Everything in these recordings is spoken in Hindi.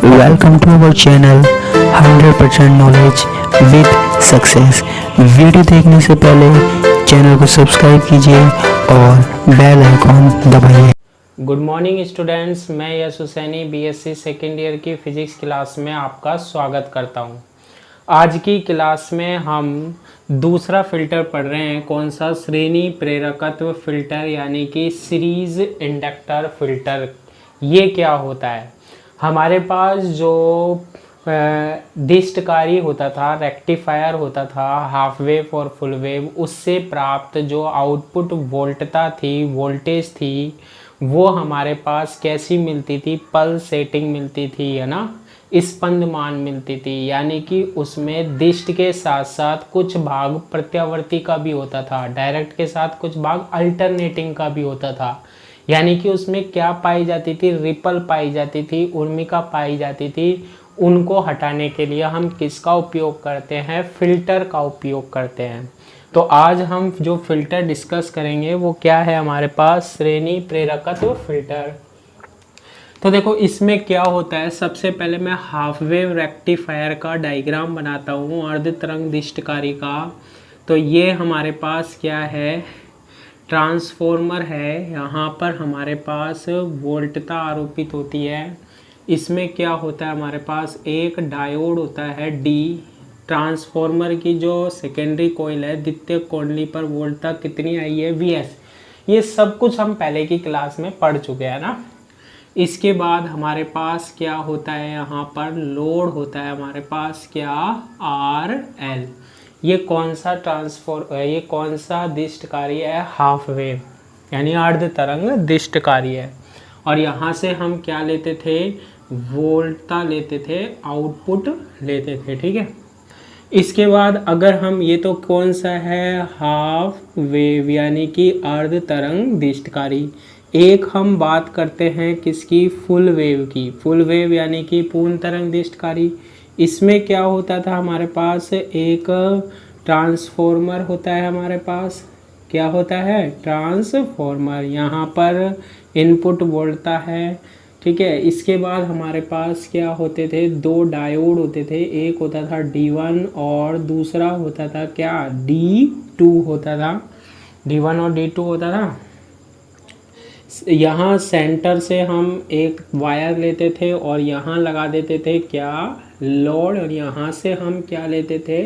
Welcome to our channel 100% knowledge with success. Video देखने से पहले चैनल को सब्सक्राइब कीजिए और बेल आइकॉन दबाइए। गुड मॉर्निंग स्टूडेंट्स, मैं यश हुसैनी बीएससी सेकेंड ईयर की फिजिक्स क्लास में आपका स्वागत करता हूं। आज की क्लास में हम दूसरा फिल्टर पढ़ रहे हैं। कौन सा? श्रेणी प्रेरकत्व फिल्टर, यानी कि सीरीज इंडक्टर फिल्टर। ये क्या होता है? हमारे पास जो दिष्टकारी होता था, रेक्टिफायर होता था, हाफ वेव और फुल वेव, उससे प्राप्त जो आउटपुट वोल्टेज थी वो हमारे पास कैसी मिलती थी? पल्सेटिंग मिलती थी, है ना, स्पंदमान मिलती थी। यानी कि उसमें दिष्ट के साथ साथ कुछ भाग प्रत्यावर्ती का भी होता था, डायरेक्ट के साथ कुछ भाग अल्टरनेटिंग का भी होता था। यानी कि उसमें क्या पाई जाती थी? रिपल पाई जाती थी, उर्मिका पाई जाती थी। उनको हटाने के लिए हम किसका उपयोग करते हैं? फिल्टर का उपयोग करते हैं। तो आज हम जो फिल्टर डिस्कस करेंगे वो क्या है हमारे पास? श्रेणी प्रेरकत्व फिल्टर। तो देखो इसमें क्या होता है, सबसे पहले मैं हाफ वेव रेक्टिफायर का डायग्राम बनाता हूँ, अर्ध तरंग दिष्टकारी का। तो ये हमारे पास क्या है? ट्रांसफॉर्मर है। यहाँ पर हमारे पास वोल्टता आरोपित होती है। इसमें क्या होता है? हमारे पास एक डायोड होता है डी। ट्रांसफॉर्मर की जो सेकेंडरी कॉइल है, द्वितीय कुंडली पर वोल्टता कितनी आई है? वीएस। ये सब कुछ हम पहले की क्लास में पढ़ चुके हैं ना। इसके बाद हमारे पास क्या होता है? यहाँ पर लोड होता है हमारे पास क्या? R L. ये कौन सा दिष्टकारी है? हाफ वेव, यानी अर्ध तरंग दिष्टकारी है। और यहाँ से हम क्या लेते थे? वोल्टता लेते थे, आउटपुट लेते थे, ठीक है। इसके बाद अगर हम, ये तो कौन सा है? हाफ वेव, यानी कि अर्ध तरंग दिष्टकारी। एक हम बात करते हैं किसकी? फुल वेव की। फुल वेव यानी कि पूर्ण तरंग दिष्टकारी। इसमें क्या होता था? हमारे पास एक ट्रांसफॉर्मर होता है। हमारे पास क्या होता है? ट्रांसफॉर्मर। यहाँ पर इनपुट वोल्टता है, ठीक है। इसके बाद हमारे पास क्या होते थे? दो डायोड होते थे। एक होता था D1 और दूसरा होता था क्या? D2 होता था। D1 और D2 होता था। यहाँ सेंटर से हम एक वायर लेते थे और यहाँ लगा देते थे क्या? लोड। और यहाँ से हम क्या लेते थे?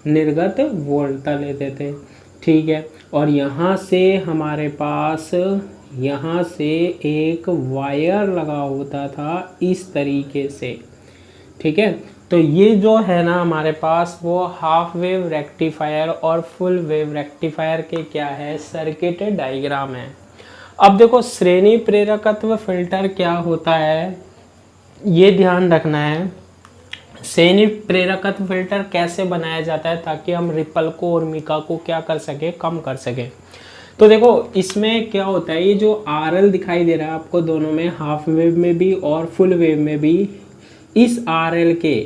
निर्गत वोल्टता लेते थे, ठीक है। और यहाँ से हमारे पास, यहाँ से एक वायर लगा होता था इस तरीके से, ठीक है। तो ये जो है ना हमारे पास, वो हाफ वेव रेक्टिफायर और फुल वेव रेक्टिफायर के क्या है? सर्किट डायग्राम है। अब देखो श्रेणी प्रेरकत्व फिल्टर क्या होता है, ये ध्यान रखना है। श्रेणी प्रेरकत्व फिल्टर कैसे बनाया जाता है ताकि हम रिपल को और मिका को क्या कर सके? कम कर सके। तो देखो इसमें क्या होता है, ये जो आरएल दिखाई दे रहा है आपको दोनों में, हाफ वेव में भी और फुल वेव में भी, इस आरएल के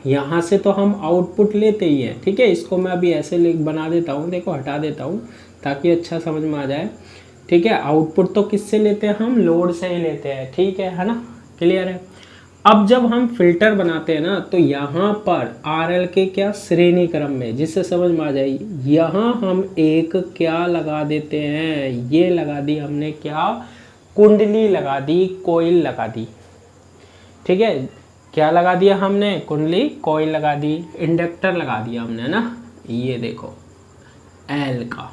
यहाँ से तो हम आउटपुट लेते ही हैं, ठीक है। इसको मैं अभी ऐसे बना देता हूँ, देखो हटा देता हूँ ताकि अच्छा समझ में आ जाए, ठीक है। आउटपुट तो किससे लेते हैं? हम लोड से ही लेते हैं, ठीक है ना, क्लियर है। अब जब हम फिल्टर बनाते हैं ना, तो यहाँ पर आरएल के क्या? श्रेणी क्रम में, जिससे समझ में आ जाए, यहाँ हम एक क्या लगा देते हैं? ये लगा दी हमने क्या? कुंडली लगा दी, कोइल लगा दी, ठीक है। क्या लगा दिया हमने? कुंडली, कोइल लगा दी, इंडक्टर लगा दिया हमने ना। ये देखो एल का,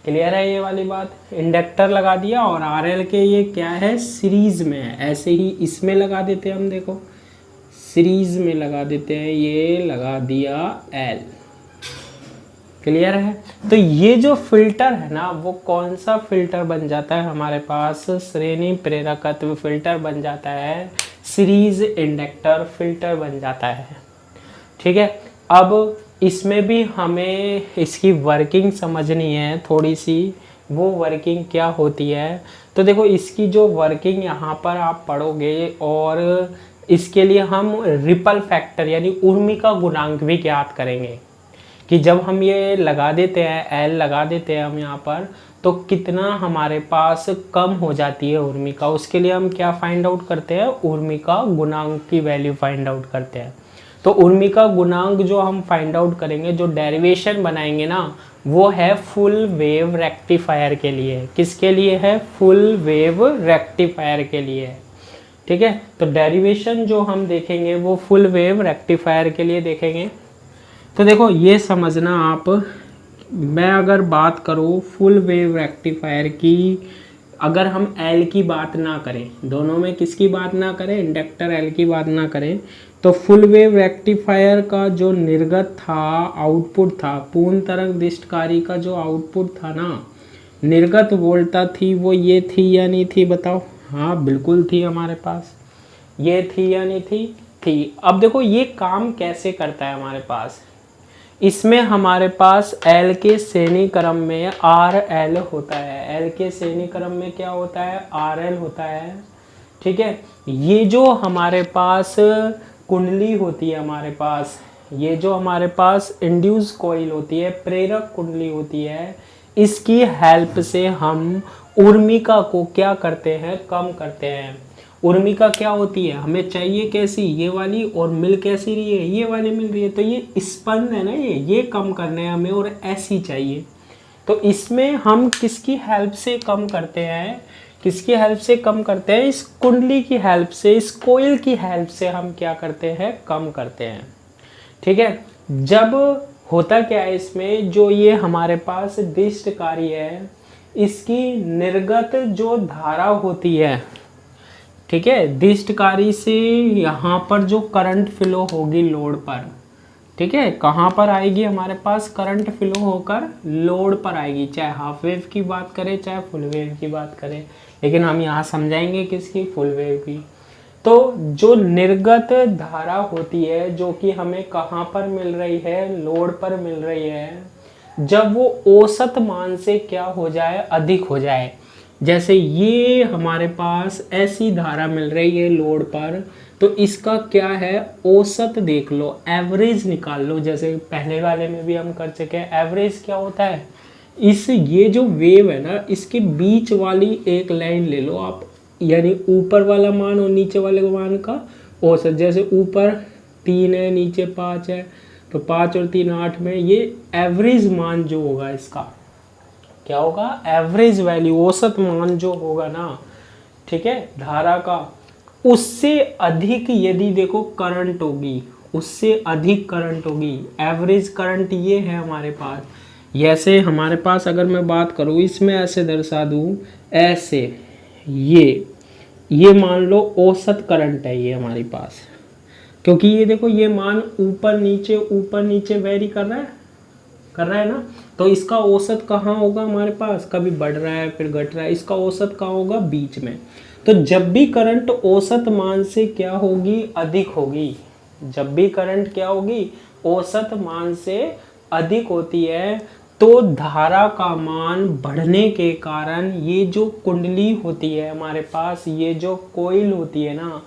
क्लियर है ये वाली बात? इंडक्टर लगा दिया और आरएल के ये क्या है? सीरीज में है। ऐसे ही इसमें लगा देते हैं हम, देखो सीरीज में लगा देते हैं, ये लगा दिया एल, क्लियर है। तो ये जो फिल्टर है ना, वो कौन सा फिल्टर बन जाता है हमारे पास? श्रेणी प्रेरकत्व फिल्टर बन जाता है, सीरीज इंडक्टर फिल्टर बन जाता है, ठीक है। अब इसमें भी हमें इसकी वर्किंग समझनी है थोड़ी सी। वो वर्किंग क्या होती है? तो देखो इसकी जो वर्किंग यहाँ पर आप पढ़ोगे, और इसके लिए हम रिपल फैक्टर यानी उर्मिका गुणांक भी ज्ञात करेंगे। कि जब हम ये लगा देते हैं, एल लगा देते हैं हम यहाँ पर, तो कितना हमारे पास कम हो जाती है उर्मिका, उसके लिए हम क्या फाइंड आउट करते हैं, उर्मिका गुणांक की वैल्यू फाइंड आउट करते हैं। तो उर्मिका गुणांक जो हम फाइंड आउट करेंगे, जो डेरिवेशन बनाएंगे ना, वो है फुल वेव रेक्टिफायर के लिए। किसके लिए है, फुल वेव रेक्टिफायर के लिए है। ठीक है, तो डेरिवेशन जो हम देखेंगे वो फुल वेव रेक्टिफायर के लिए देखेंगे। तो देखो ये समझना आप, मैं अगर बात करूँ फुल वेव रेक्टिफायर की, अगर हम एल की बात ना करें, दोनों में किसकी बात ना करें, इंडक्टर एल की बात ना करें, तो फुल वेव रेक्टिफायर का जो निर्गत था, आउटपुट था, पूर्ण तरंग दिष्टकारी का जो आउटपुट था ना, निर्गत वोल्टता थी, वो ये थी या नहीं थी, बताओ। हाँ बिल्कुल थी, हमारे पास ये थी या नहीं थी, थी। अब देखो ये काम कैसे करता है हमारे पास, इसमें हमारे पास L के श्रेणी क्रम में RL होता है। L के श्रेणी क्रम में क्या होता है, RL होता है। ठीक है, ये जो हमारे पास कुंडली होती है, हमारे पास ये जो हमारे पास इंड्यूस कॉइल होती है, प्रेरक कुंडली होती है, इसकी हेल्प से हम उर्मिका को क्या करते हैं, कम करते हैं। उर्मिका क्या होती है, हमें चाहिए कैसी, ये वाली, और मिल कैसी रही है, ये वाली मिल रही है, तो ये स्पंद है ना, ये कम करने हैं हमें, और ऐसी चाहिए। तो इसमें हम किसकी हेल्प से कम करते हैं, किसकी हेल्प से कम करते हैं, इस कुंडली की हेल्प से, इस कोयल की हेल्प से हम क्या करते हैं, कम करते हैं। ठीक है, जब होता क्या है इसमें, जो ये हमारे पास दिष्टकारी है, इसकी निर्गत जो धारा होती है, ठीक है, दिष्टकारी से यहाँ पर जो करंट फ्लो होगी लोड पर, ठीक है, कहाँ पर आएगी, हमारे पास करंट फ्लो होकर लोड पर आएगी, चाहे हाफ वेव की बात करें चाहे फुल वेव की बात करें, लेकिन हम यहाँ समझाएंगे किसकी, फुल वेव की। तो जो निर्गत धारा होती है, जो कि हमें कहाँ पर मिल रही है, लोड पर मिल रही है, जब वो औसत मान से क्या हो जाए, अधिक हो जाए, जैसे ये हमारे पास ऐसी धारा मिल रही है लोड पर, तो इसका क्या है, औसत देख लो, एवरेज निकाल लो, जैसे पहले वाले में भी हम कर चुके हैं। एवरेज क्या होता है, इस ये जो वेव है ना, इसके बीच वाली एक लाइन ले लो आप, यानी ऊपर वाला मान और नीचे वाले मान का औसत। जैसे ऊपर 3 है, नीचे 5 है, तो 5 और 3 8 में, ये एवरेज मान जो होगा इसका क्या होगा, एवरेज वैल्यू, औसत मान जो होगा ना, ठीक है, धारा का, उससे अधिक यदि देखो करंट होगी, उससे अधिक करंट होगी, एवरेज करंट ये है हमारे पास। जैसे हमारे पास अगर मैं बात करूँ, इसमें ऐसे दर्शा दूँ, ऐसे ये मान लो औसत करंट है ये हमारे पास, क्योंकि ये देखो ये मान ऊपर नीचे वेरी कर रहा है ना, तो इसका औसत कहाँ होगा हमारे पास, कभी बढ़ रहा है फिर घट रहा है, इसका औसत कहाँ होगा, बीच में। तो जब भी करंट औसत मान से क्या होगी, अधिक होगी, जब भी करंट क्या होगी, औसत मान से अधिक होती है, तो धारा का मान बढ़ने के कारण ये जो कुंडली होती है हमारे पास, ये जो कोइल होती है ना,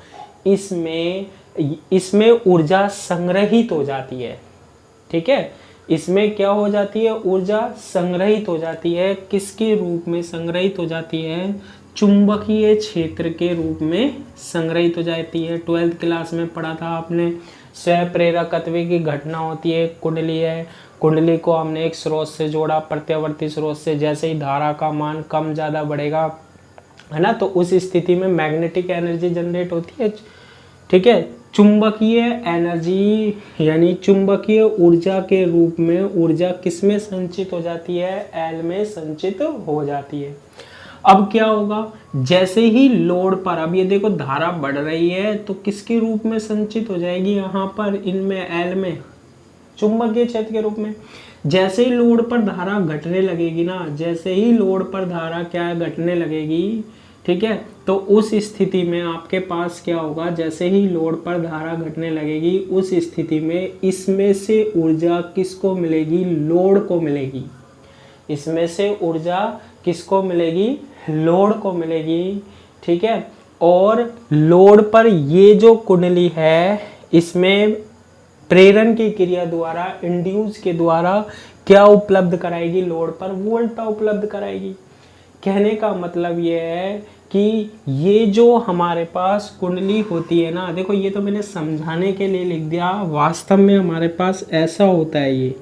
इसमें ऊर्जा संग्रहित हो जाती है। ठीक है, इसमें क्या हो जाती है, ऊर्जा संग्रहित हो जाती है। किसके रूप में संग्रहित हो जाती है, चुंबकीय क्षेत्र के रूप में संग्रहित हो जाती है। 12th क्लास में पढ़ा था आपने, स्वप्रेरकत्व की घटना होती है, कुंडली है, कुंडली को हमने एक स्रोत से जोड़ा, प्रत्यावर्ती स्रोत से, जैसे ही धारा का मान कम ज़्यादा बढ़ेगा, है ना, तो उस स्थिति में मैग्नेटिक एनर्जी जनरेट होती है। ठीक है, चुंबकीय एनर्जी यानी चुंबकीय ऊर्जा के रूप में ऊर्जा किस में संचित हो जाती है, एल में संचित हो जाती है। अब क्या होगा, जैसे ही लोड पर, अब ये देखो धारा बढ़ रही है, तो किसके रूप में संचित हो जाएगी, यहाँ पर इनमें एल में, चुंबकीय क्षेत्र के रूप में। जैसे ही लोड पर धारा घटने लगेगी ना, जैसे ही लोड पर धारा क्या घटने लगेगी, ठीक है, तो उस स्थिति में आपके पास क्या होगा, जैसे ही लोड पर धारा घटने लगेगी, उस स्थिति में इसमें से ऊर्जा किसको मिलेगी, लोड को मिलेगी। इसमें से ऊर्जा किसको मिलेगी, लोड को मिलेगी। ठीक है, और लोड पर ये जो कुंडली है, इसमें प्रेरण की क्रिया द्वारा, इंड्यूस के द्वारा क्या उपलब्ध कराएगी? लोड पर वोल्टता उपलब्ध कराएगी। कहने का मतलब ये है कि ये जो हमारे पास कुंडली होती है ना, देखो ये तो मैंने समझाने के लिए लिख दिया, वास्तव में हमारे पास ऐसा होता है, ये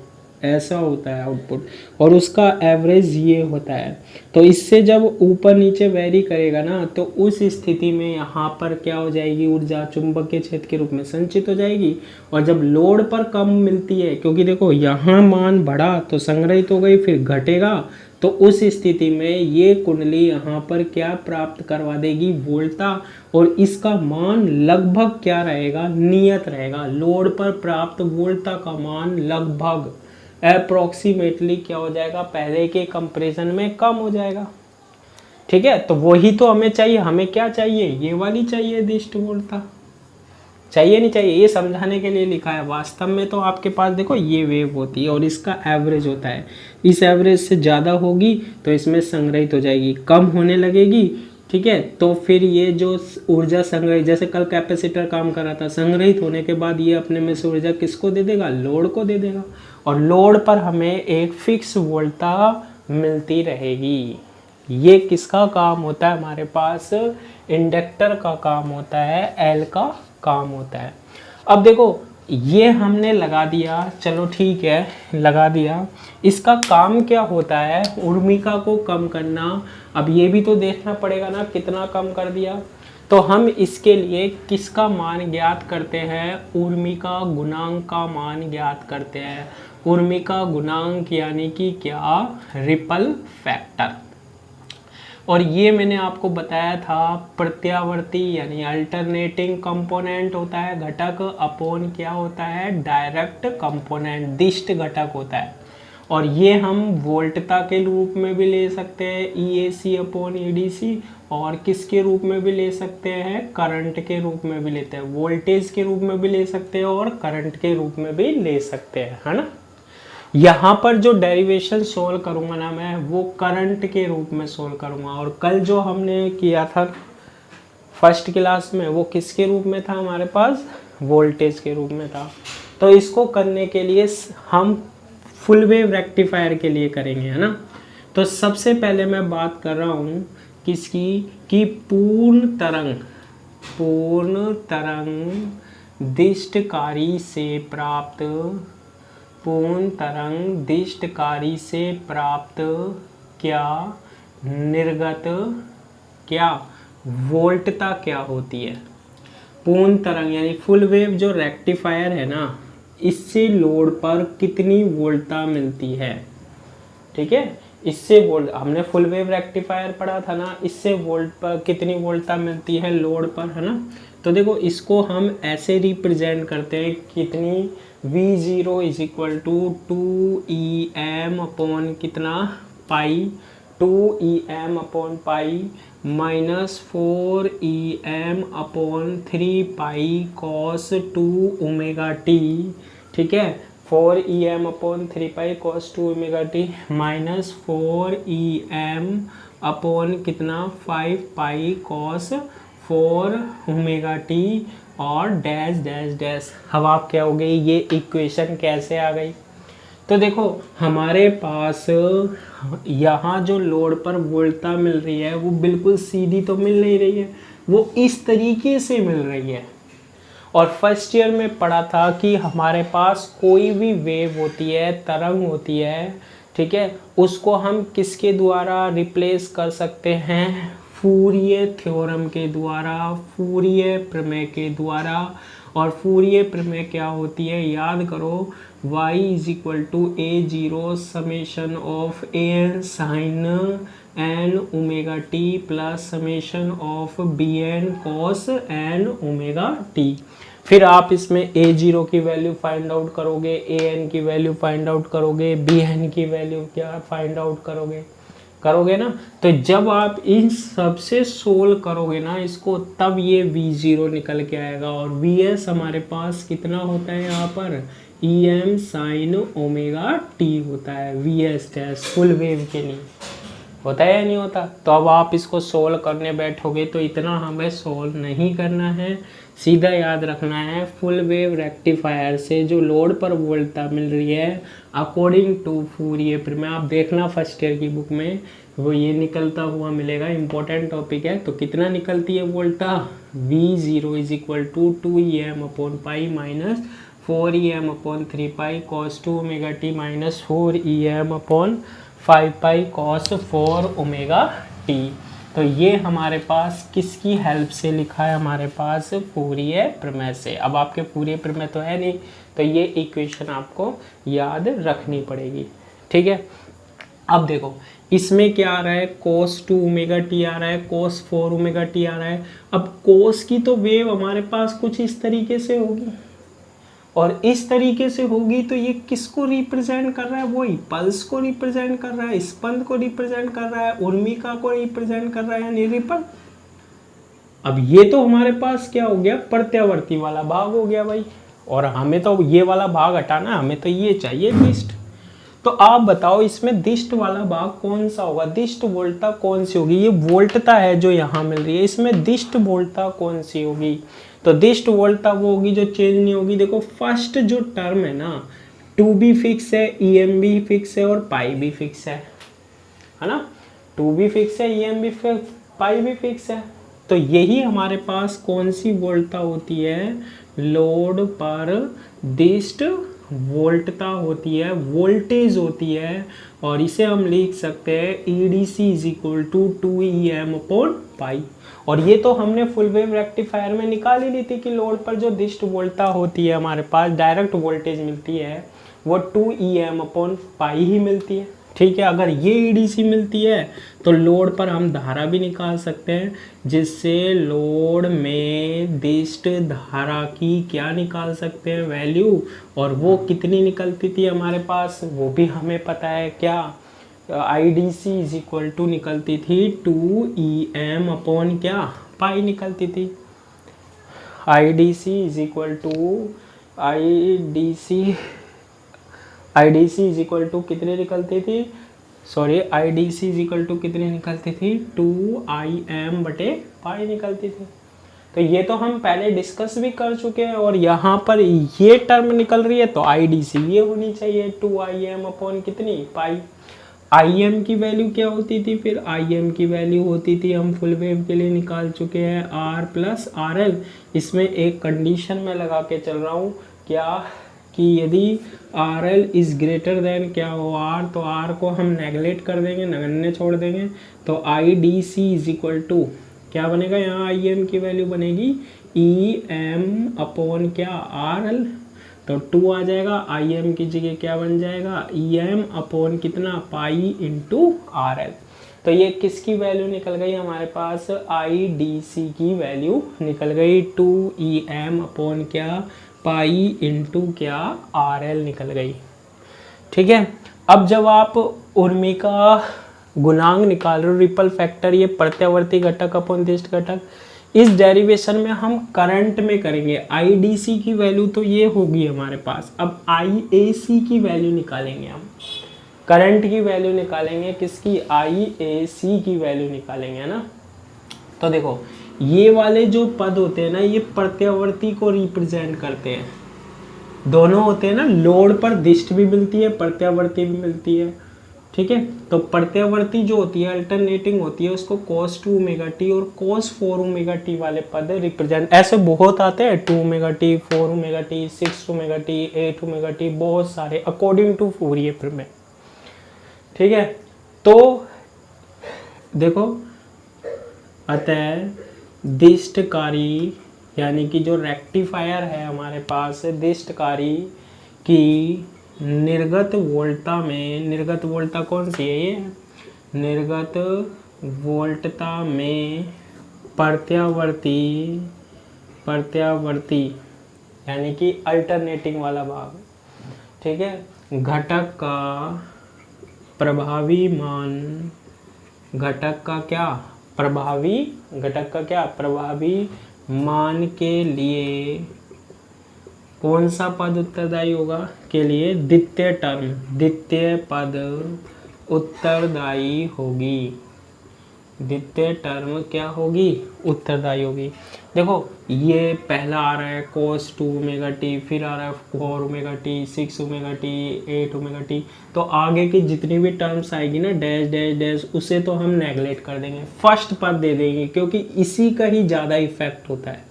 ऐसा होता है आउटपुट, और उसका एवरेज ये होता है। तो इससे जब ऊपर नीचे वेरी करेगा ना, तो उस स्थिति में यहाँ पर क्या हो जाएगी? ऊर्जा चुंबकीय क्षेत्र के रूप में संचित हो जाएगी। और जब लोड पर कम मिलती है, क्योंकि देखो यहाँ मान बढ़ा तो संग्रहित हो गई, फिर घटेगा, तो उस स्थिति में ये कुंडली यहाँ पर क्या प्राप्त करवा देगी? वोल्टता। और इसका मान लगभग क्या रहेगा? नियत रहेगा। लोड पर प्राप्त वोल्टता का मान लगभग अप्रोक्सीमेटली क्या हो जाएगा? पहले के कंपैरिजन में कम हो जाएगा। ठीक है, तो वही तो हमें चाहिए। हमें क्या चाहिए? ये वाली चाहिए, दिष्ट वोल्टता। चाहिए नहीं चाहिए? ये समझाने के लिए लिखा है। वास्तव में तो आपके पास देखो ये वेव होती है और इसका एवरेज होता है। इस एवरेज से ज़्यादा होगी तो इसमें संग्रहित हो जाएगी, कम होने लगेगी। ठीक है, तो फिर ये जो ऊर्जा संग्रहित, जैसे कल कैपेसिटर काम कर रहा था, संग्रहित होने के बाद ये अपने में से ऊर्जा किसको दे देगा? लोड को दे देगा। और लोड पर हमें एक फिक्स वोल्टता मिलती रहेगी। ये किसका काम होता है? हमारे पास इंडक्टर का काम होता है, एल का काम होता है। अब देखो ये हमने लगा दिया, चलो ठीक है लगा दिया। इसका काम क्या होता है? उर्मिका को कम करना। अब ये भी तो देखना पड़ेगा ना कितना कम कर दिया। तो हम इसके लिए किसका मान ज्ञात करते हैं? उर्मिका गुणांक का मान ज्ञात करते हैं। उर्मिका गुणांक यानी कि क्या? Ripple factor. और ये मैंने आपको बताया था प्रत्यावर्ती यानी अल्टरनेटिंग कंपोनेंट होता है घटक, अपॉन क्या होता है? डायरेक्ट कंपोनेंट, दिष्ट घटक होता है। और ये हम वोल्टता के रूप में भी ले सकते हैं, EAC अपॉन EDC, और किसके रूप में भी ले सकते हैं? करंट के रूप में भी लेते हैं। वोल्टेज के रूप में भी ले सकते हैं और करंट के रूप में भी ले सकते हैं, है ना। यहाँ पर जो डेरिवेशन सोल्व करूँगा ना मैं, वो करंट के रूप में सोल्व करूँगा। और कल जो हमने किया था फर्स्ट क्लास में, वो किसके रूप में था? हमारे पास वोल्टेज के रूप में था। तो इसको करने के लिए हम फुल वेव रेक्टिफायर के लिए करेंगे, है ना। तो सबसे पहले मैं बात कर रहा हूँ किसकी? कि पूर्ण तरंग दिष्टकारी से प्राप्त, पूर्ण तरंग दिष्टकारी से प्राप्त क्या? निर्गत क्या? वोल्टता क्या होती है? पूर्ण तरंग यानी फुल वेव जो रेक्टिफायर है ना, इससे लोड पर कितनी वोल्टता मिलती है? ठीक है, इससे वोल्ट, हमने फुल वेव रेक्टिफायर पढ़ा था ना, इससे वोल्ट पर कितनी वोल्टता मिलती है लोड पर, है ना। तो देखो इसको हम ऐसे रिप्रेजेंट करते हैं, कितनी? V0 is equal to 2EM upon कितना? पाई, 2EM upon pi minus 4EM upon 3 pi cos 2 omega T. ठीक है, 4EM upon 3 pi cos 2 omega T minus 4EM upon कितना? 5 पाई कॉस 4 ओमेगा टी और डैश डैश डैश। अब आप क्या हो गई? ये इक्वेशन कैसे आ गई? तो देखो हमारे पास यहाँ जो लोड पर वोल्टता मिल रही है वो बिल्कुल सीधी तो मिल नहीं रही है, वो इस तरीके से मिल रही है। और फर्स्ट ईयर में पढ़ा था कि हमारे पास कोई भी वेव होती है, तरंग होती है, ठीक है, उसको हम किसके द्वारा रिप्लेस कर सकते हैं? फूरिये थ्योरम के द्वारा, फूरिये प्रमेय के द्वारा। और फूरिये प्रमेय क्या होती है? याद करो, y is equal to A0 summation of AN sine n omega T plus summation of BN cos n omega T. फिर आप इसमें A0 की वैल्यू फाइंड आउट करोगे, AN की वैल्यू फाइंड आउट करोगे, BN की वैल्यू क्या फाइंड आउट करोगे ना। तो जब आप इन सबसे सोल्व करोगे ना इसको, तब ये V0 निकल के आएगा। और VS हमारे पास कितना होता है? यहाँ पर EM साइन ओमेगा टी होता है, VS डैश फुल वेव के लिए होता है या नहीं होता। तो अब आप इसको सोल्व करने बैठोगे तो इतना हमें सोल्व नहीं करना है, सीधा याद रखना है फुल वेव रेक्टिफायर से जो लोड पर वोल्टता मिल रही है अकॉर्डिंग टू फूरियर प्रमेय, आप देखना फर्स्ट ईयर की बुक में वो ये निकलता हुआ मिलेगा, इंपॉर्टेंट टॉपिक है। तो कितना निकलती है वोल्टा, V0 is equal to 2em upon pi minus 4em upon 3 pi cos 2 omega T minus 4em upon 5 pi cos 4 omega T. तो ये हमारे पास किसकी हेल्प से लिखा है, हमारे पास फूरियर प्रमेय से। अब आपके फूरियर प्रमेय तो है नहीं, तो ये इक्वेशन आपको याद रखनी पड़ेगी, ठीक है। अब देखो इसमें क्या आ रहा है, cos 2 ओमेगा टी आ रहा है, cos 4 ओमेगा टी आ रहा है। अब cos की तो वेव हमारे पास कुछ इस तरीके से होगी और इस तरीके से होगी, तो ये किसको रिप्रेजेंट कर रहा है, वही पल्स को रिप्रेजेंट कर रहा है, स्पंद को रिप्रेजेंट कर रहा है, उर्मिका को रिप्रेजेंट कर रहा है, यानी रिपल। अब ये तो हमारे पास क्या हो गया, प्रत्यावर्ती वाला भाग हो गया भाई, और हमें तो ये वाला भाग हटाना, हमें तो ये चाहिए दिष्ट। तो आप बताओ इसमें दिष्ट वाला भाग कौन सा होगा, दिष्ट वोल्टता कौन सी होगी, ये वोल्टता है जो यहाँ मिल रही है, इसमें दिष्ट वोल्टता कौन सी होगी। तो दिष्ट वोल्टता वो होगी जो चेंज नहीं होगी। देखो फर्स्ट जो टर्म है ना, 2 भी फिक्स है, EM भी फिक्स है और पाई भी फिक्स है ना, 2 भी फिक्स है, EM भी फिक्स, पाई भी फिक्स है। तो यही हमारे पास कौन सी वोल्टता होती है, लोड पर दिष्ट वोल्टता होती है, वोल्टेज होती है। और इसे हम लिख सकते हैं EDC is equal to 2em upon pi. और ये तो हमने फुल वेव रेक्टिफायर में निकाल ही ली थी कि लोड पर जो दिष्ट वोल्टता होती है, हमारे पास डायरेक्ट वोल्टेज मिलती है, वो 2em अपॉन पाई ही मिलती है, ठीक है। अगर ये EDC मिलती है तो लोड पर हम धारा भी निकाल सकते हैं, जिससे लोड में दिष्ट धारा की क्या निकाल सकते हैं, वैल्यू। और वो कितनी निकलती थी हमारे पास, वो भी हमें पता है, क्या IDC इज इक्वल टू निकलती थी 2em अपॉन क्या पाई निकलती थी। IDC is equal to IDC is equal to कितने निकलती थी, sorry IDC is equal to कितनी निकलती थी, 2im बटे पाई निकलती थी। तो ये तो हम पहले डिस्कस भी कर चुके हैं, और यहाँ पर ये टर्म निकल रही है तो IDC ये होनी चाहिए 2im अपॉन कितनी पाई। IM की वैल्यू क्या होती थी, फिर IM की वैल्यू होती थी, हम फुल वेव के लिए निकाल चुके हैं, R प्लस RL। इसमें एक कंडीशन में लगा के चल रहा हूँ, क्या कि यदि RL इज़ ग्रेटर देन क्या हो R, तो R को हम नेगलेक्ट कर देंगे, नगण्य छोड़ देंगे। तो IDC इज इक्वल टू क्या बनेगा, यहाँ IM की वैल्यू बनेगी EM अपॉन क्या RL, तो 2 आ जाएगा, IM की जगह क्या बन जाएगा, EM अपॉन कितना पाई इंटू RL। तो ये किसकी वैल्यू निकल गई हमारे पास, IDC की वैल्यू निकल गई, 2em अपॉन क्या पाई इंटू क्या RL निकल गई, ठीक है। अब जब आप उर्मिका गुणांक निकाल रहे हो, रिपल फैक्टर, ये प्रत्यावर्ती घटक अपॉन दिष्ट घटक, इस डेरिवेशन में हम करंट में करेंगे। IDC की वैल्यू तो ये होगी हमारे पास, अब IAC की वैल्यू निकालेंगे, हम करंट की वैल्यू निकालेंगे, किसकी, IAC की वैल्यू निकालेंगे, है ना। तो देखो ये वाले जो पद होते हैं ना, ये प्रत्यावर्ती को रिप्रेजेंट करते हैं, दोनों होते हैं ना, लोड पर दिष्ट भी मिलती है, प्रत्यावर्ती भी मिलती है, ठीक है। तो प्रत्यावर्ती जो होती है अल्टरनेटिंग होती है, उसको cos 2 ओमेगा टी और cos 4 ओमेगा टी वाले पद रिप्रेजेंट, ऐसे बहुत आते हैं, 2 omega T, 4 omega T, 6 omega T, 8 omega T, बहुत सारे अकॉर्डिंग टू फूरियर प्रमेय, ठीक है। तो देखो अतः दिष्टकारी यानी कि जो रेक्टिफायर है हमारे पास, दिष्टकारी की निर्गत वोल्टता में, निर्गत वोल्टता कौन सी है, ये निर्गत वोल्टता में प्रत्यावर्ती यानी कि अल्टरनेटिंग वाला भाग, ठीक है, घटक का प्रभावी मान, घटक का क्या प्रभावी मान के लिए कौन सा पद उत्तरदायी होगा, के लिए द्वितीय पद उत्तरदायी होगी, द्वितीय टर्म क्या होगी, उत्तरदायी होगी। देखो ये पहला आ रहा है cos 2 ओमेगा टी, फिर आ रहा है 4 omega T, 6 omega T, 8 omega T, तो आगे की जितनी भी टर्म्स आएगी ना डैश डैश डैश, उसे तो हम नेगलेक्ट कर देंगे, फर्स्ट पद दे देंगे क्योंकि इसी का ही ज़्यादा इफेक्ट होता है।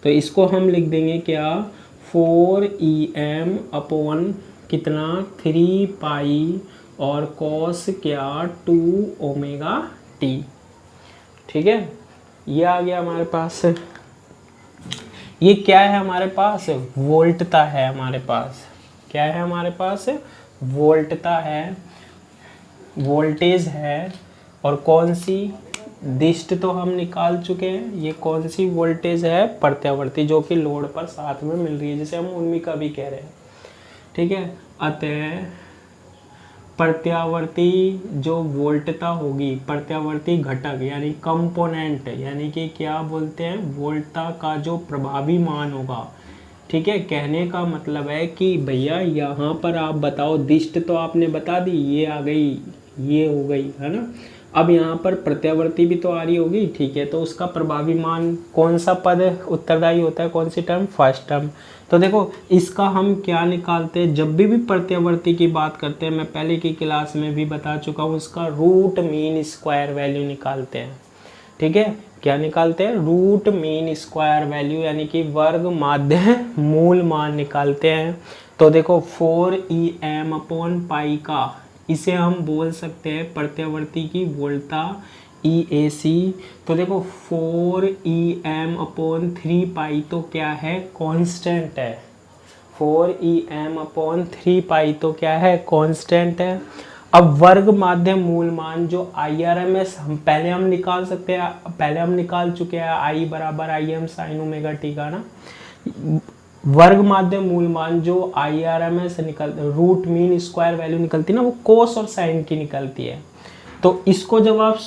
तो इसको हम लिख देंगे क्या, 4em अपॉन कितना 3 पाई और cos क्या 2 ओमेगा टी। ठीक है, ये आ गया हमारे पास। ये क्या है हमारे पास, वोल्टता है हमारे पास। क्या है हमारे पास, वोल्टता है, वोल्टेज है। और कौन सी, दिष्ट तो हम निकाल चुके हैं। ये कौन सी वोल्टेज है, प्रत्यावर्ती, जो कि लोड पर साथ में मिल रही है, जिसे हम उन्मीका भी कह रहे हैं। ठीक है, अतः प्रत्यावर्ती जो वोल्टता होगी, प्रत्यावर्ती घटक यानी कंपोनेंट, यानी कि क्या बोलते हैं, वोल्टता का जो प्रभावी मान होगा। ठीक है, कहने का मतलब है कि भैया यहाँ पर आप बताओ, दिष्ट तो आपने बता दी, ये आ गई, ये हो गई, है ना। अब यहाँ पर प्रत्यावर्ती भी तो आ रही होगी। ठीक है, तो उसका प्रभावी मान कौन सा पद उत्तरदायी होता है, कौन सी टर्म, फर्स्ट टर्म। तो देखो इसका हम क्या निकालते हैं, जब भी प्रत्यावर्ती की बात करते हैं, मैं पहले की क्लास में भी बता चुका हूँ, उसका रूट मीन स्क्वायर वैल्यू निकालते हैं। ठीक है, क्या निकालते हैं, रूट मीन स्क्वायर वैल्यू, यानी कि वर्ग माध्य मूल मान निकालते हैं। तो देखो 4em अपॉन पाई का, इसे हम बोल सकते हैं प्रत्यावर्ती की वोल्टता EAC। तो देखो 4em अपॉन 3 पाई तो क्या है, कांस्टेंट है। 4em अपॉन 3 पाई तो क्या है, कांस्टेंट है। अब वर्ग माध्य मूल मान जो IRMS हम पहले हम निकाल सकते हैं, पहले हम निकाल चुके हैं, I बराबर Im साइन ओमेगा टी का ना। वर्ग माध्य मूल मान जो IRMS निकल, रूट मीन स्क्वायर वैल्यू निकलती है ना, वो कोस और साइन की निकलती है। तो इसको जब आप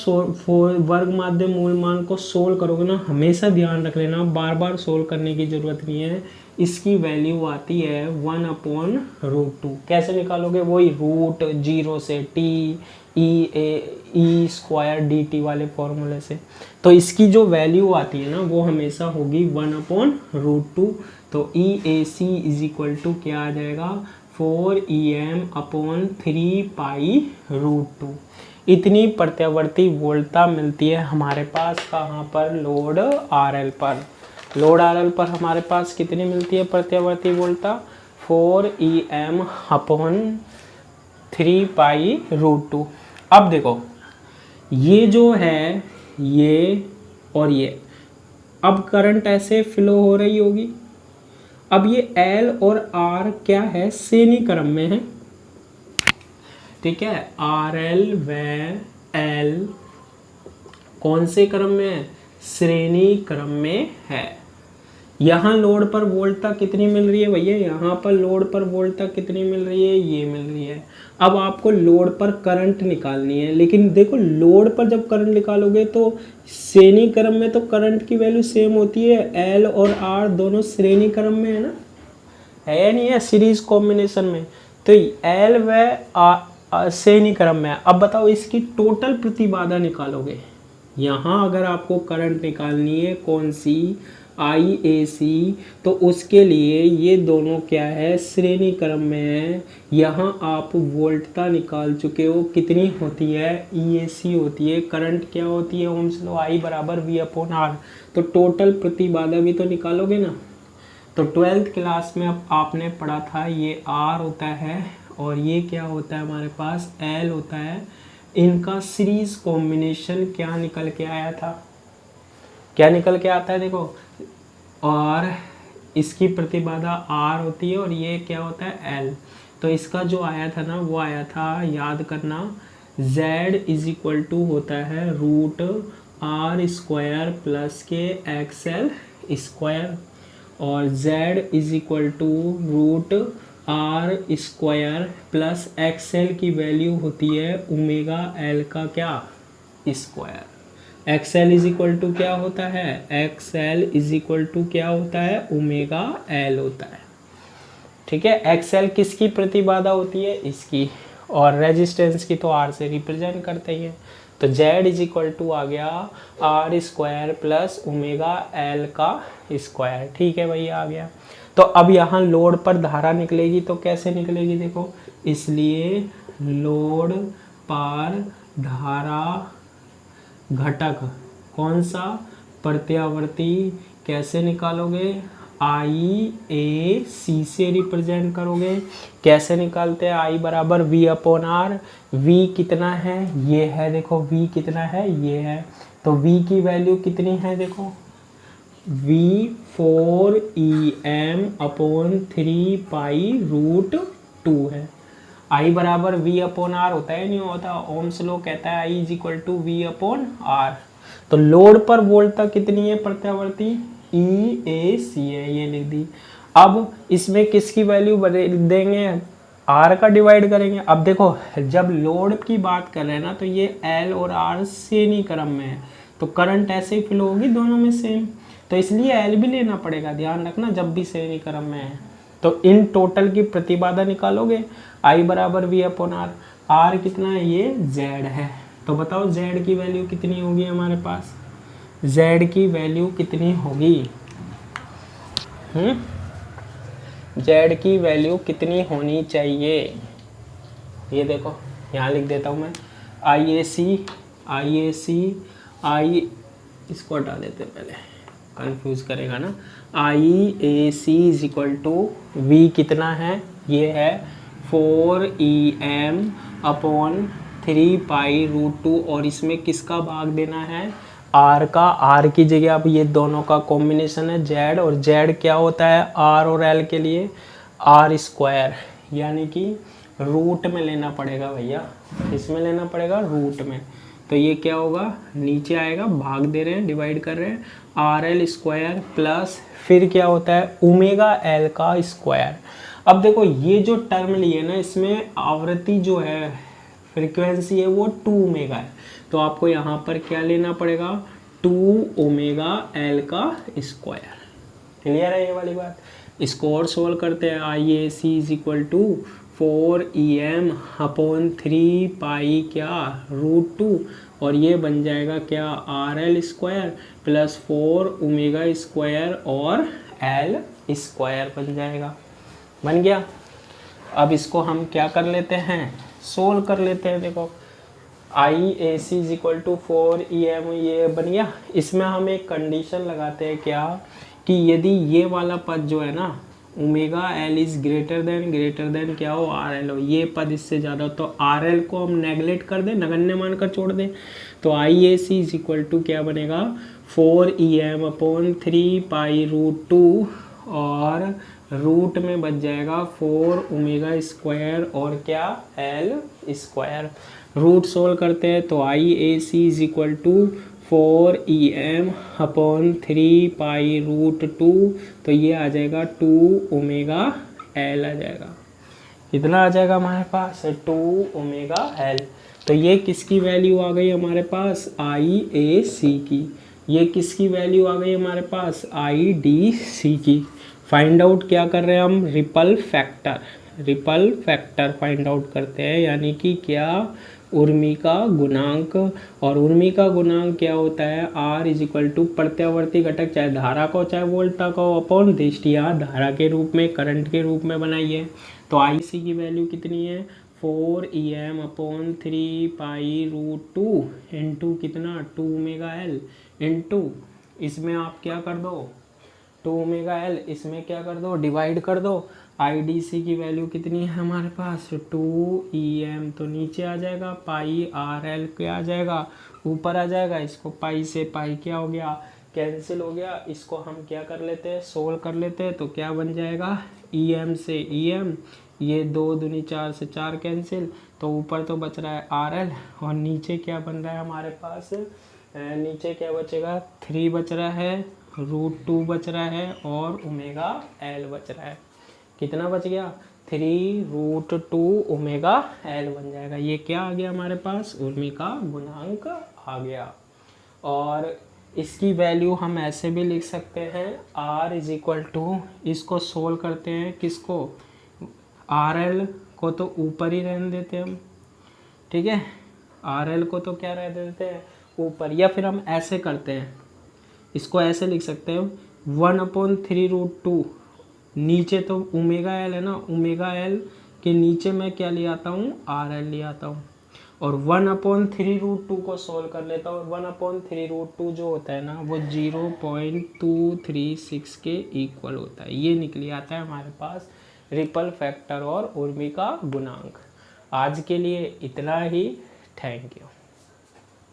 वर्ग माध्य मूल मान को सोल्व करोगे ना, हमेशा ध्यान रख लेना, बार बार सोल्व करने की जरूरत नहीं है। इसकी वैल्यू आती है 1/√2। कैसे निकालोगे, वही रूट 0 से t e स्क्वायर dt वाले फॉर्मूले से। तो इसकी जो वैल्यू आती है ना, वो हमेशा होगी 1/√2। तो EAC इज इक्वल टू क्या आ जाएगा, 4em अपॉन 3 पाई√2। इतनी प्रत्यावर्ती वोल्टता मिलती है हमारे पास कहाँ पर, लोड RL पर। लोड RL पर हमारे पास कितनी मिलती है प्रत्यावर्ती वोल्टता, 4em अपॉन 3 पाई√2। अब देखो ये जो है, ये और ये, अब करंट ऐसे फ्लो हो रही होगी। अब ये L और R क्या है, श्रेणी क्रम में है। ठीक है, RL व L कौन से क्रम में है, श्रेणी क्रम में है। यहाँ लोड पर वोल्टता कितनी मिल रही है भैया, यहाँ पर लोड पर वोल्टता कितनी मिल रही है, ये मिल रही है। अब आपको लोड पर करंट निकालनी है, लेकिन देखो लोड पर जब करंट निकालोगे तो श्रेणी क्रम में तो करंट की वैल्यू सेम होती है। L और R दोनों श्रेणी क्रम में है ना, है या नहीं है, सीरीज कॉम्बिनेशन में। तो L व श्रेणी क्रम में है। अब बताओ इसकी टोटल प्रतिबाधा निकालोगे। यहाँ अगर आपको करंट निकालनी है कौन सी, IAC, तो उसके लिए ये दोनों क्या है, श्रेणी क्रम में है। यहाँ आप वोल्टता निकाल चुके हो, कितनी होती है, EAC होती है। करंट क्या होती है, ओम्स लॉ, I बराबर V/R। तो टोटल प्रतिबाधा भी तो निकालोगे ना। तो 12th क्लास में अब आपने पढ़ा था, ये R होता है और ये क्या होता है हमारे पास, L होता है। इनका सीरीज कॉम्बिनेशन क्या निकल के आया था, क्या निकल के आता है देखो, और इसकी प्रतिबाधा R होती है और ये क्या होता है, L। तो इसका जो आया था ना, वो आया था, याद करना, Z इज इक्वल टू होता है रूट R स्क्वायर प्लस के XL स्क्वायर, और Z is equal to root R square plus XL की वैल्यू होती है ओमेगा L का क्या, square. XL is equal to क्या होता है, XL इज इक्वल टू क्या होता है, ओमेगा L होता है। ठीक है, XL किसकी प्रतिबाधा होती है, इसकी, और रेजिस्टेंस की तो R से रिप्रेजेंट करते ही है। तो z इज इक्वल टू आ गया R square plus omega L का स्क्वायर। ठीक है भैया, आ गया। तो अब यहाँ लोड पर धारा निकलेगी तो कैसे निकलेगी देखो, इसलिए लोड पर धारा घटक कौन सा, प्रत्यावर्ती, कैसे निकालोगे, आई ए सी से रिप्रेजेंट करोगे। कैसे निकालते हैं, आई बराबर वी अपॉन आर। वी कितना है, ये है, देखो वी कितना है, ये है। तो वी की वैल्यू कितनी है देखो, V 4 E M upon 3 pi root 2 है। आई बराबर वी अपॉन आर होता है, नहीं होता, ओम्स लॉ कहता है I is equal to V upon R. तो लोड पर वोल्टता कितनी है प्रत्यावर्ती, ई ए सी है, ये लिख दी। अब इसमें किसकी वैल्यू देंगे, आर का डिवाइड करेंगे। अब देखो जब लोड की बात कर रहे हैं ना, तो ये एल और आर सेम क्रम में है, तो करंट ऐसे ही फ्लो होगी दोनों में सेम, तो इसलिए एल भी लेना पड़ेगा, ध्यान रखना जब भी सेम क्रम में है। तो इन टोटल की प्रतिबाधा निकालोगे, आई बराबर वी अपॉन आर। आर कितना है, ये जेड है। तो बताओ जेड की वैल्यू कितनी होगी हमारे पास, जेड की वैल्यू कितनी होगी, जेड की वैल्यू कितनी होनी चाहिए, ये देखो यहाँ लिख देता हूँ मैं, आई इसको हटा देते पहले, कंफ्यूज करेगा ना। I A C is equal to V कितना है, ये है 4 E M upon 3 pi root 2, और इसमें किसका भाग देना है, आर का। आर की जगह अब ये दोनों का कॉम्बिनेशन है जेड, और जेड क्या होता है आर और एल के लिए, आर स्क्वायर, यानी कि रूट में लेना पड़ेगा भैया, इसमें लेना पड़ेगा रूट में। तो ये क्या होगा, नीचे आएगा, भाग दे रहे हैं, डिवाइड कर रहे हैं, आर एल स्क्वायर प्लस फिर क्या होता है ओमेगा एल का स्क्वायर। अब देखो ये जो टर्म लिए ना, इसमें आवृत्ति जो है, फ्रीक्वेंसी है, वो 2 ओमेगा है, तो आपको यहाँ पर क्या लेना पड़ेगा, 2 ओमेगा एल का स्क्वायर। क्लियर है ये वाली बात। इसको और सोल्व करते हैं, I A C is equal to 4 E M upon 3 pi क्या रूट 2, और ये बन जाएगा क्या R L square plus 4 omega square और एल स्क्वायर बन जाएगा, बन गया। अब इसको हम क्या कर लेते हैं, सोल्व कर लेते हैं। देखो I A C is equal to 4 E M, ये बन गया। इसमें हम एक कंडीशन लगाते हैं क्या, कि यदि ये वाला पद जो है ना, omega L is greater than क्या हो, आर एल हो, ये पद इससे ज़्यादा हो, तो आर एल को हम नेगलेक्ट कर दें, नगण्य मानकर छोड़ दें। तो I A C is equal to क्या बनेगा, 4 E M upon 3 pi root 2, और रूट में बच जाएगा 4 ओमेगा स्क्वायर और क्या एल स्क्वायर। रूट सोल्व करते हैं, तो I A C is equal to 4 E M upon 3 pi root 2, तो ये आ जाएगा 2 ओमेगा एल आ जाएगा। कितना आ जाएगा हमारे पास, 2 ओमेगा एल। तो ये किसकी वैल्यू आ गई हमारे पास, आई ए सी की। ये किसकी वैल्यू आ गई हमारे पास, आई डी सी की। फाइंड आउट क्या कर रहे हैं हम, रिपल फैक्टर फाइंड आउट करते हैं, यानी कि क्या उर्मी का गुणांक। और उर्मी का गुणांक क्या होता है, आर इज इक्वल टू प्रत्यावर्ती घटक, चाहे धारा का हो चाहे वोल्टा का हो, अपॉन दृष्टि धारा के रूप में, करंट के रूप में बनाइए। तो आई सी की वैल्यू कितनी है, 4 E M upon 3 pi root 2 into कितना 2 ओमेगा एल इंटू, इसमें आप क्या कर दो 2 ओमेगा एल, इसमें क्या कर दो डिवाइड कर दो। आई डी सी की वैल्यू कितनी है हमारे पास, 2 ई एम, तो नीचे आ जाएगा पाई आर एल क्या आ जाएगा, ऊपर आ जाएगा। इसको पाई से पाई क्या हो गया, कैंसिल हो गया। इसको हम क्या कर लेते हैं, सोल्व कर लेते हैं, तो क्या बन जाएगा, ई एम से ई एम, ये 2 दूनी 4 से 4 कैंसिल, तो ऊपर तो बच रहा है आर एल, और नीचे क्या बन रहा है हमारे पास, नीचे क्या बचेगा, 3 बच रहा है, रूट 2 बच रहा है, और ओमेगा एल बच रहा है। कितना बच गया, 3 रूट 2 ओमेगा एल बन जाएगा। ये क्या आ गया हमारे पास, उर्मी का गुणांक आ गया। और इसकी वैल्यू हम ऐसे भी लिख सकते हैं, R इज इक्वल टू, इसको सोल्व करते हैं किसको, आर एल को तो ऊपर ही रहने देते हम, ठीक है, आर एल को तो क्या रह देते हैं ऊपर, या फिर हम ऐसे करते हैं, इसको ऐसे लिख सकते हैं 1/3√2, नीचे तो ओमेगा एल है ना, ओमेगा एल के नीचे मैं क्या ले आता हूँ, आर एल ले आता हूँ, और 1/3√2 को सोल्व कर लेता हूँ। 1/3√2 जो होता है ना वो 0.236 के इक्वल होता है। ये निकली आता है हमारे पास रिपल फैक्टर और उर्मी का गुणांक। आज के लिए इतना ही। Thank you.